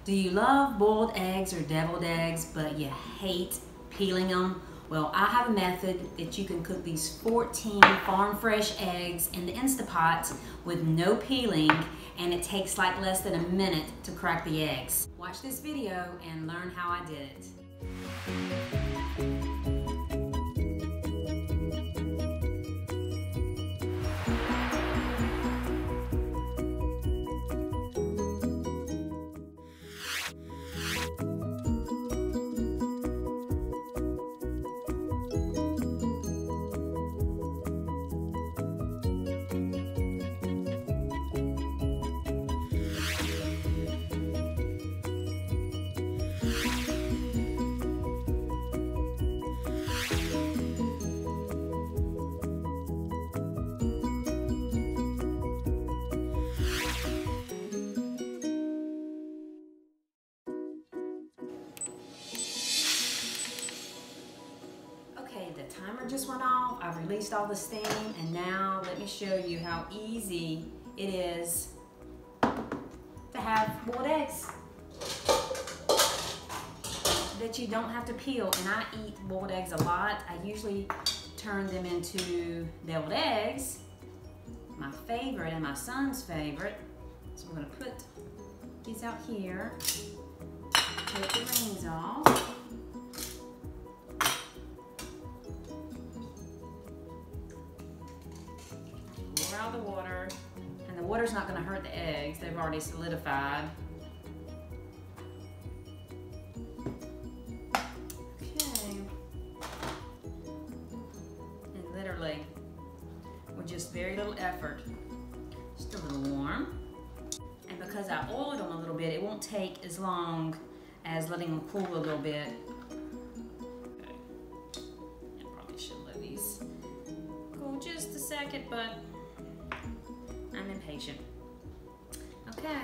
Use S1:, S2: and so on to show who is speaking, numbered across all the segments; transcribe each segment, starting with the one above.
S1: Do you love boiled eggs or deviled eggs, but you hate peeling them? Well, I have a method that you can cook these 14 farm fresh eggs in the Instapot with no peeling, and it takes like less than a minute to crack the eggs. Watch this video and learn how I did it. Okay, the timer just went off. I've released all the steam, and now let me show you how easy it is to have boiled eggs that you don't have to peel. And I eat boiled eggs a lot. I usually turn them into deviled eggs, my favorite and my son's favorite. So we're gonna put these out here, take the rings off. Pour out the water, and the water's not going to hurt the eggs. They've already solidified. Okay. And literally, with just very little effort, just a little warm. And because I oiled them a little bit, it won't take as long as letting them cool a little bit. Okay. I probably should let these cool just a second, but I'm impatient. Okay,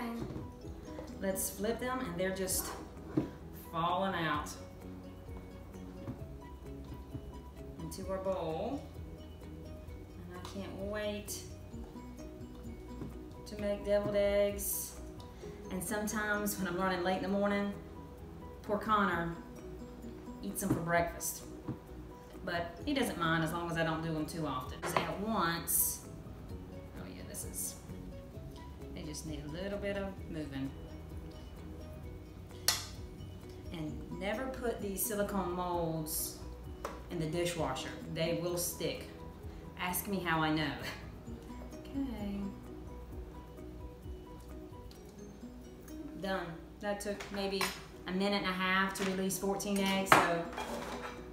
S1: let's flip them, and they're just falling out into our bowl. And I can't wait to make deviled eggs. And sometimes when I'm running late in the morning, poor Connor eats them for breakfast. But he doesn't mind as long as I don't do them too often. Just at once. They just need a little bit of moving. And never put these silicone molds in the dishwasher. They will stick. Ask me how I know. Okay. Done. That took maybe a minute and a half to release 14 eggs, so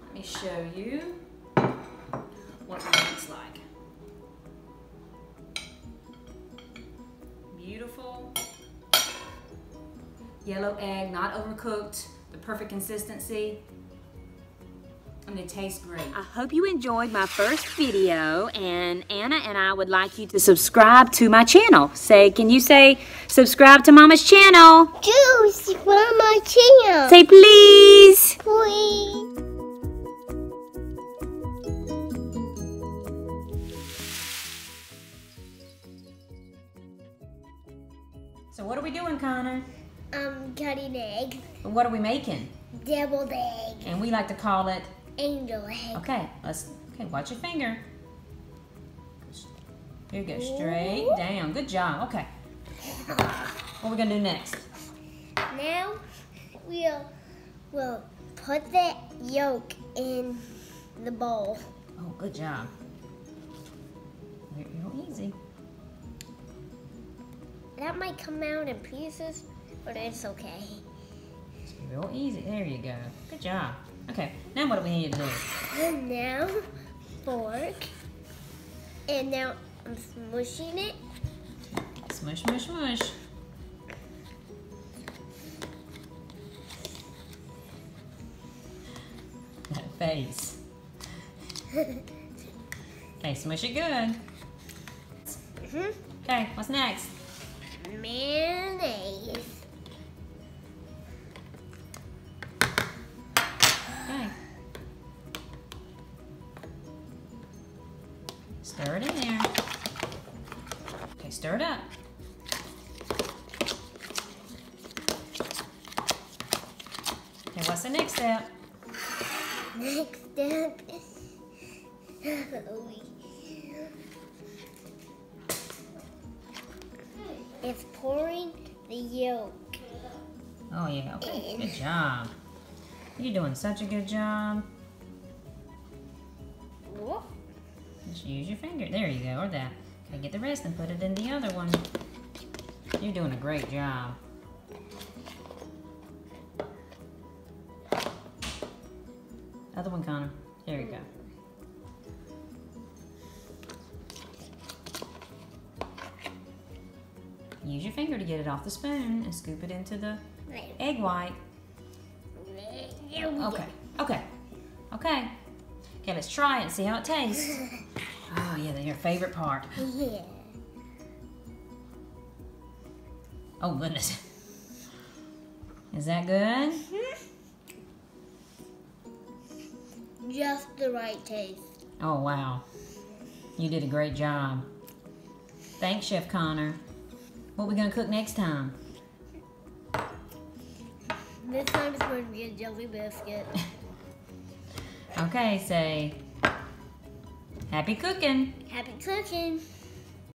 S1: let me show you what it looks like. Beautiful yellow egg, not overcooked, the perfect consistency, and it tastes great.
S2: I hope you enjoyed my first video, and Anna and I would like you to subscribe to my channel. Can you say subscribe to Mama's channel?
S3: Do subscribe my channel.
S2: Say please.
S3: Please.
S1: So what are we doing, Connor?
S3: Cutting egg.
S1: And what are we making?
S3: Deviled egg.
S1: And we like to call it
S3: Angel egg.
S1: Okay, watch your finger. Here you go, straight down. Good job. Okay. What are we gonna do next?
S3: Now we'll put the yolk in the bowl.
S1: Oh, good job. Real easy.
S3: That might come out in pieces, but it's okay.
S1: It's real easy. There you go. Good job. Okay, now what do we need to do?
S3: And now, fork. And now I'm smushing it.
S1: Smush, smush, smush. That face. Okay, smush it good. Okay, what's next?
S3: Mayonnaise.
S1: Okay. Stir it in there. Okay, stir it up. Okay, what's the next step?
S3: Next step is pouring the yolk.
S1: Oh yeah, okay, good job. You're doing such a good job.
S3: Whoop.
S1: Just use your finger. There you go, or that. Okay, get the rest and put it in the other one. You're doing a great job. Other one, Connor. There you go. Use your finger to get it off the spoon and scoop it into the egg white. Okay, okay, okay. Okay, let's try it and see how it tastes. Oh yeah, that's your favorite part.
S3: Yeah.
S1: Oh goodness. Is that good?
S3: Just the right taste.
S1: Oh wow. You did a great job. Thanks, Chef Connor. What are we gonna cook next time?
S3: This time it's going to be a jelly biscuit.
S1: Okay, say happy cooking.
S3: Happy cooking.